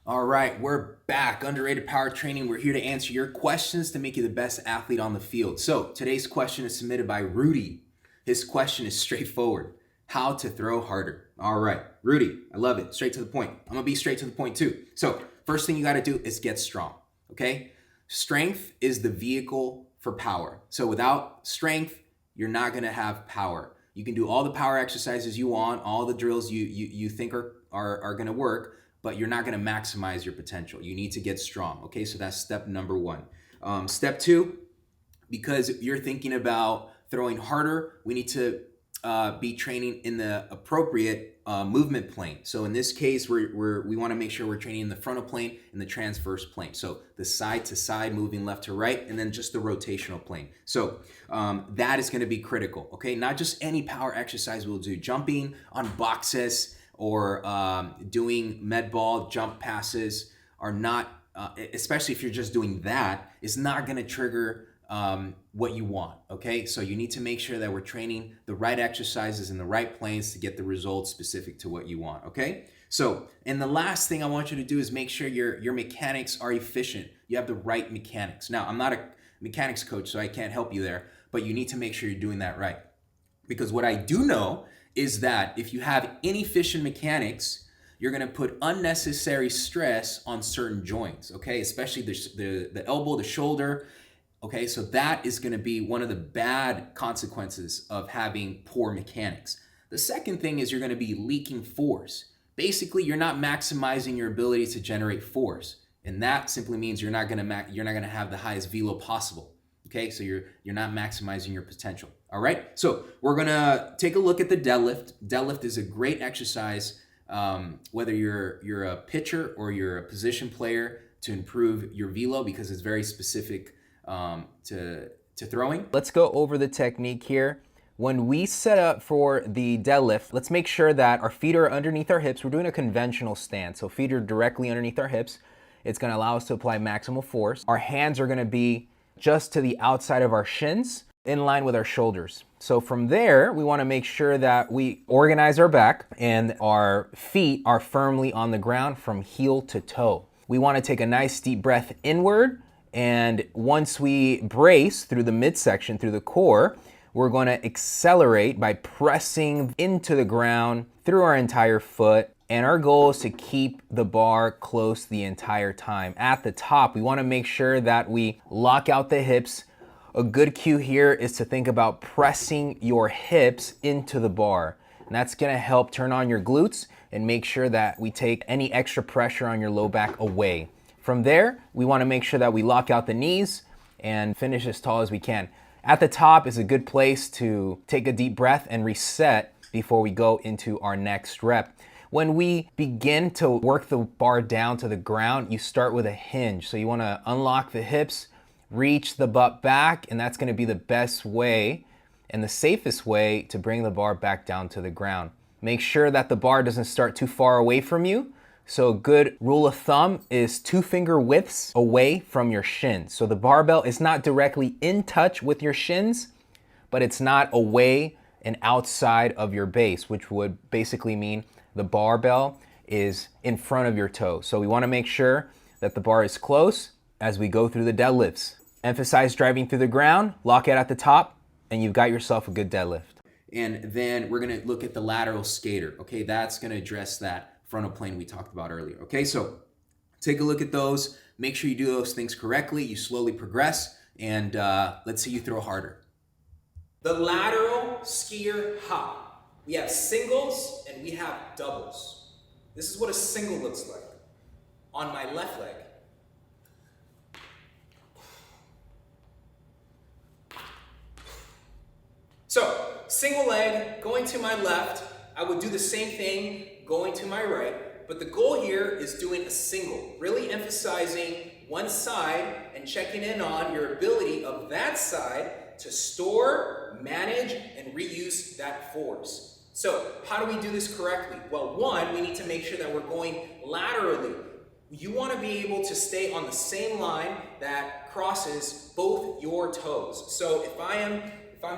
All right, we're back. Underrated power training. We're here to answer your questions to make you the best athlete on the field. So today's question is submitted by Rudy. His question is straightforward: how to throw harder. All right, Rudy, I love it. Straight to the point. I'm gonna be straight to the point too. So first thing you got to do is get strong. Okay, strength is the vehicle for power. So without strength, you're not gonna have power. You can do all the power exercises you want, all the drills you think are gonna work, but you're not going to maximize your potential. You need to get strong. Okay, so that's step number one. Step two, because you're thinking about throwing harder, we need to be training in the appropriate movement plane. So in this case, we want to make sure we're training in the frontal plane and the transverse plane. So the side to side, moving left to right, and then just the rotational plane. So that is going to be critical. Okay, not just any power exercise we'll do. Jumping on boxes or doing med ball jump passes are not, especially if you're just doing that, is not going to trigger what you want. Okay, so you need to make sure that we're training the right exercises in the right planes to get the results specific to what you want. Okay, so and the last thing I want you to do is make sure your mechanics are efficient. You have the right mechanics. Now, I'm not a mechanics coach, so I can't help you there, but you need to make sure you're doing that right, because what I do know is that if you have inefficient mechanics, you're going to put unnecessary stress on certain joints, okay? Especially the elbow, the shoulder, okay? So that is going to be one of the bad consequences of having poor mechanics. The second thing is you're going to be leaking force. Basically, you're not maximizing your ability to generate force, and that simply means you're not going to have the highest velo possible. Okay, so you're not maximizing your potential. All right, so we're gonna take a look at the deadlift. Deadlift is a great exercise, whether you're a pitcher or you're a position player, to improve your velo, because it's very specific to throwing. Let's go over the technique here. When we set up for the deadlift, let's make sure that our feet are underneath our hips. We're doing a conventional stance, so feet are directly underneath our hips. It's gonna allow us to apply maximal force. Our hands are gonna be just to the outside of our shins, in line with our shoulders. So from there, we want to make sure that we organize our back and our feet are firmly on the ground from heel to toe. We want to take a nice deep breath inward, and once we brace through the midsection, through the core, we're going to accelerate by pressing into the ground through our entire foot. And our goal is to keep the bar close the entire time. At the top, we want to make sure that we lock out the hips. A good cue here is to think about pressing your hips into the bar. And that's going to help turn on your glutes and make sure that we take any extra pressure on your low back away. From there, we want to make sure that we lock out the knees and finish as tall as we can. At the top is a good place to take a deep breath and reset before we go into our next rep. When we begin to work the bar down to the ground, you start with a hinge. So you want to unlock the hips, reach the butt back, and that's going to be the best way and the safest way to bring the bar back down to the ground. Make sure that the bar doesn't start too far away from you. So a good rule of thumb is 2 finger widths away from your shins. So the barbell is not directly in touch with your shins, but it's not away and outside of your base, which would basically mean the barbell is in front of your toe. So we want to make sure that the bar is close as we go through the deadlifts. Emphasize driving through the ground, lock it at the top, and you've got yourself a good deadlift. And then we're going to look at the lateral skater. Okay, that's going to address that frontal plane we talked about earlier. Okay, so take a look at those. Make sure you do those things correctly. You slowly progress, and let's see you throw harder. The lateral skier hop. We have singles and we have doubles. This is what a single looks like. On my left leg. So, single leg, going to my left. I would do the same thing going to my right, but the goal here is doing a single, really emphasizing one side and checking in on your ability of that side to store, manage, and reuse that force. So how do we do this correctly? Well, one, we need to make sure that we're going laterally. You want to be able to stay on the same line that crosses both your toes. So if I'm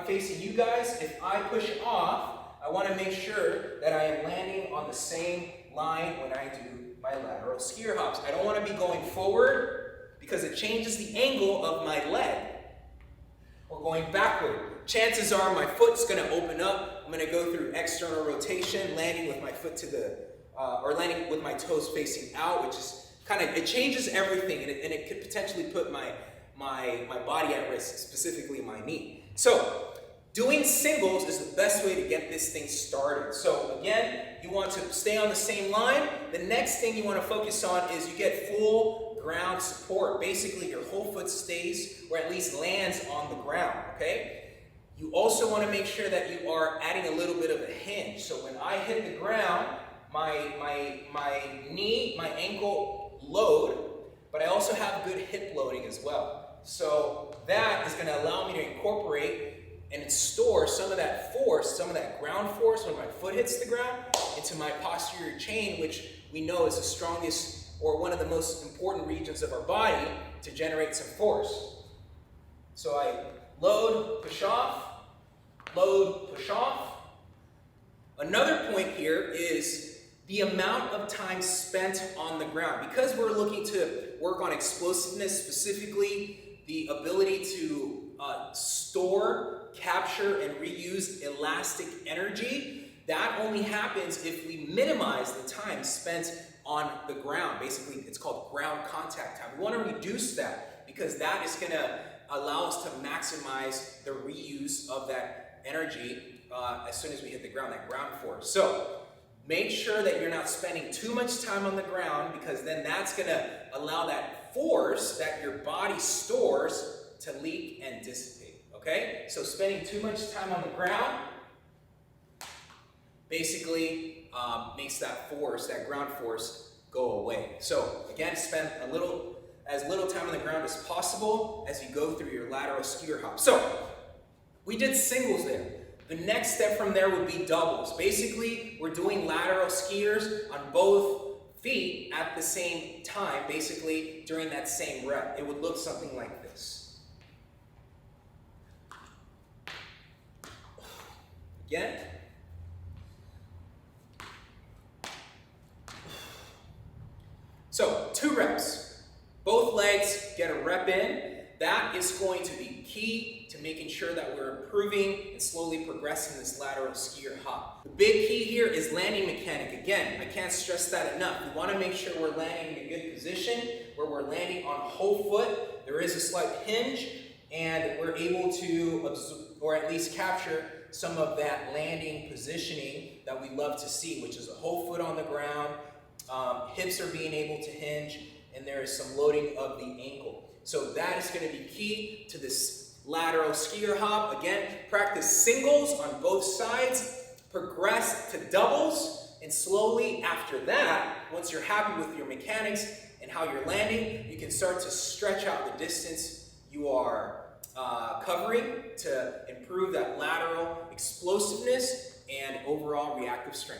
facing you guys, if I push off, I want to make sure that I am landing on the same line when I do my lateral skier hops. I don't want to be going forward because it changes the angle of my leg. Or going backward. Chances are my foot's going to open up. I'm going to go through external rotation, landing with my foot to the, or landing with my toes facing out, which is kind of, it changes everything, and it could potentially put my body at risk, specifically my knee. So, doing singles is the best way to get this thing started. So again, you want to stay on the same line. The next thing you want to focus on is you get full ground support. Basically, your whole foot stays, or at least lands on the ground, okay? You also want to make sure that you are adding a little bit of a hinge. So when I hit the ground, my knee, my ankle load, but I also have good hip loading as well. So that is going to allow me to incorporate and store some of that force, some of that ground force when my foot hits the ground into my posterior chain, which we know is the strongest or one of the most important regions of our body to generate some force. So I load, push off, load, push off. Another point here is the amount of time spent on the ground. Because we're looking to work on explosiveness, specifically the ability to store, capture, and reuse elastic energy, that only happens if we minimize the time spent on the ground. Basically, it's called ground contact time. We want to reduce that because that is going to allow us to maximize the reuse of that energy as soon as we hit the ground, that ground force. So make sure that you're not spending too much time on the ground, because then that's going to allow that force that your body stores to leak and dissipate, okay? So spending too much time on the ground basically makes that force, that ground force, go away. So again, spend as little time on the ground as possible as you go through your lateral skier hop. So we did singles there. The next step from there would be doubles. Basically, we're doing lateral skiers on both feet at the same time, basically during that same rep. It would look something like this. Again. So 2 reps. Both legs get a rep in. That is going to be key to making sure that we're improving and slowly progressing this lateral skier hop. The big key here is landing mechanic. Again, I can't stress that enough. We want to make sure we're landing in a good position where we're landing on whole foot. There is a slight hinge, and we're able to absorb, or at least capture, some of that landing positioning that we love to see, which is a whole foot on the ground, hips are being able to hinge, and there is some loading of the ankle. So that is going to be key to this lateral skier hop. Again, practice singles on both sides, progress to doubles, and slowly after that, once you're happy with your mechanics and how you're landing, you can start to stretch out the distance you are covering to improve that lateral explosiveness and overall reactive strength.